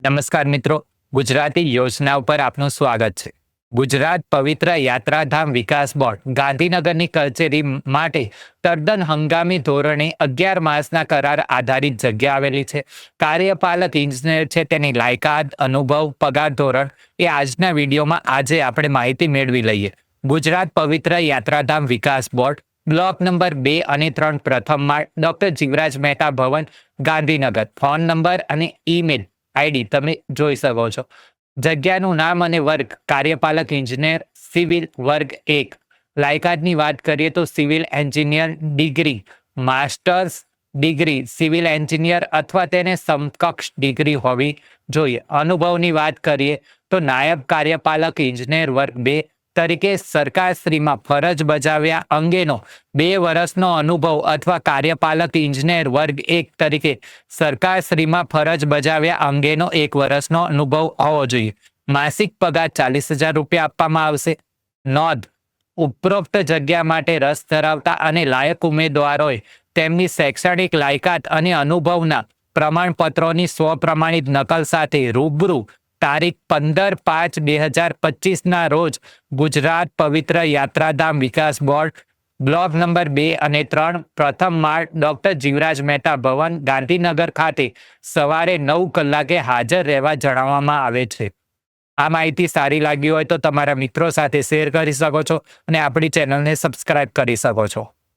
નમસ્કાર મિત્રો, ગુજરાતી યોજના ઉપર આપનું સ્વાગત છે. ગુજરાત પવિત્ર યાત્રાધામ વિકાસ બોર્ડ ગાંધીનગરની કચેરી માટે તદ્દન હંગામી ધોરણે 11 માસના કરાર આધારિત જગ્યા આવેલી છે. કાર્યપાલક ઇજનેર છે, તેની લાયકાત, અનુભવ, પગાર ધોરણ એ આજના વિડીયોમાં આજે આપણે માહિતી મેળવી લઈએ. ગુજરાત પવિત્ર યાત્રાધામ વિકાસ બોર્ડ, બ્લોક નંબર 2 અને 3, પ્રથમ માળ, ડોક્ટર જીવરાજ મહેતા ભવન, ગાંધીનગર. ફોન નંબર અને ઈમેલ આઈડી તમે જોઈ શકો છો. જગ્યાનું નામ અને વર્ગ કાર્યપાલક ઇજનેર, સિવિલ, વર્ગ 1. લાયકાતની વાત કરીએ તો civil engineer degree, masters degree civil engineer અથવા તેને સમકક્ષ ડિગ્રી હોવી જોઈએ. અનુભવની વાત કરીએ તો નાયબ કાર્યપાલક ઇજનેર વર્ગ 2 તરીકે સરકારશ્રીમાં ફરજ બજાવ્યા અંગેનો 2 વર્ષનો અનુભવ અથવા કાર્યપાલક ઇજનેર વર્ગ 1 તરીકે સરકારશ્રીમાં ફરજ બજાવ્યા અંગેનો 1 વર્ષનો અનુભવ હોવો જોઈએ. માસિક પગાર 40,000 રૂપિયા આપવામાં આવશે. નોંધ: ઉપરોક્ત જગ્યા માટે રસ ધરાવતા અને લાયક ઉમેદવારોએ તેમની શૈક્ષણિક લાયકાત અને અનુભવના પ્રમાણપત્રોની સ્વપ્રમાણિત નકલ સાથે રૂબરૂ તારીખ 15/5/2025 રોજ ગુજરાત પવિત્ર યાત્રાધામ વિકાસ બોર્ડ, બ્લોક નંબર 2 અને 3, પ્રથમ માળ, ડોક્ટર જીવરાજ મહેતા ભવન, ગાંધીનગર ખાતે સવારે 9 કલાકે હાજર રહેવા જણાવવામાં આવે છે. આ માહિતી સારી લાગી હોય તો તમારા મિત્રો સાથે શેર કરી શકો છો અને આપણી ચેનલને સબસ્ક્રાઇબ કરી શકો છો.